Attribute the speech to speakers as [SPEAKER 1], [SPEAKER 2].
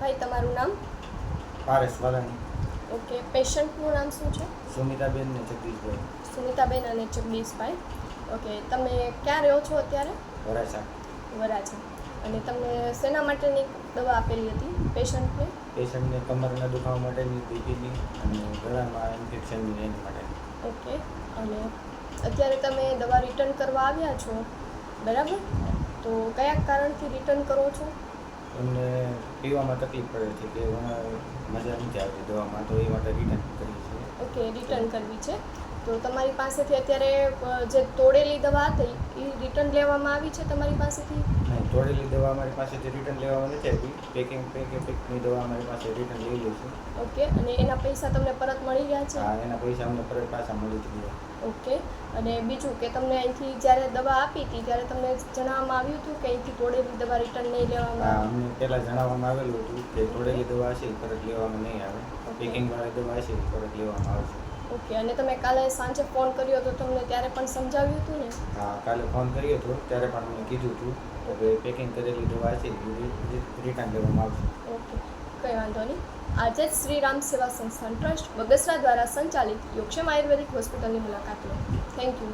[SPEAKER 1] ભાઈ તમારું નામ?
[SPEAKER 2] પારેશ વાલાણી.
[SPEAKER 1] ઓકે, પેશન્ટનું નામ શું છે?
[SPEAKER 2] સુમિતાબેન ને જગદીશભાઈ.
[SPEAKER 1] સુમિતાબેન અને જગદીશભાઈ. ઓકે, તમે ક્યાં રહ્યો છો અત્યારે?
[SPEAKER 2] વરાછા.
[SPEAKER 1] વરાછા. અને તમને શેના માટેની દવા આપેલી હતી પેશન્ટને?
[SPEAKER 2] પેશન્ટને કમરના દુખાવા માટેની, બીપીની અને ગળામાં ઇન્ફેક્શનની એની માટે.
[SPEAKER 1] ઓકે, અને અત્યારે તમે દવા રિટર્ન કરવા આવ્યા છો, બરાબર? તો કયા કારણથી રિટર્ન કરો છો?
[SPEAKER 2] એમને પીવામાં તકલીફ પડે છે કે મજા નથી આવતી દવામાં, તો એ માટે રિટર્ન કરીએ છીએ.
[SPEAKER 1] ઓકે, રિટર્ન કરવી છે. તો તમારી પાસેથી અત્યારે જે તોડેલી દવા હતી એ રિટર્ન લેવામાં આવી છે તમારી પાસેથી?
[SPEAKER 2] નહીં, તોડેલી દવા અમારી પાસેથી રિટર્ન લેવામાં નથી આવી. પેકની દવા અમારી પાસે રિટર્ન લઈ લઈશું.
[SPEAKER 1] ઓકે, અને એના પૈસા તમને પરત મળી ગયા છે?
[SPEAKER 2] હા, એના પૈસા અમને પરત પાછા મળી જ ગયા.
[SPEAKER 1] ઓકે, અને બીજું કે તમને અહીંથી જ્યારે દવા આપી હતી ત્યારે તમને જણાવવામાં આવ્યું હતું કે અહીંથી તોડેલી દવા રિટર્ન નહીં લેવામાં
[SPEAKER 2] હા,
[SPEAKER 1] આવે?
[SPEAKER 2] અમને પહેલાં જણાવવામાં આવેલું હતું કે તોડેલી દવા હશે એ પરત લેવામાં નહીં આવે, પેકિંગવાળી દવા હશે એ પરત લેવામાં આવશે.
[SPEAKER 1] ઓકે, અને તમે કાલે સાંજે ફોન કર્યો હતો તમને ત્યારે પણ સમજાવ્યું હતું ને?
[SPEAKER 2] હા, કાલે ફોન કર્યો હતો ત્યારે પણ મેં કીધું હતું કે પેકિંગ કરેલી દવા છે એ રિટર્ન લેવામાં આવશે.
[SPEAKER 1] ઓકે, કંઈ વાંધો નહીં. આજે જ શ્રી રામ સેવા સંસ્થાન ટ્રસ્ટ બગસરા દ્વારા સંચાલિત યોગક્ષેમ આયુર્વેદિક હોસ્પિટલની મુલાકાત લો. Thank you.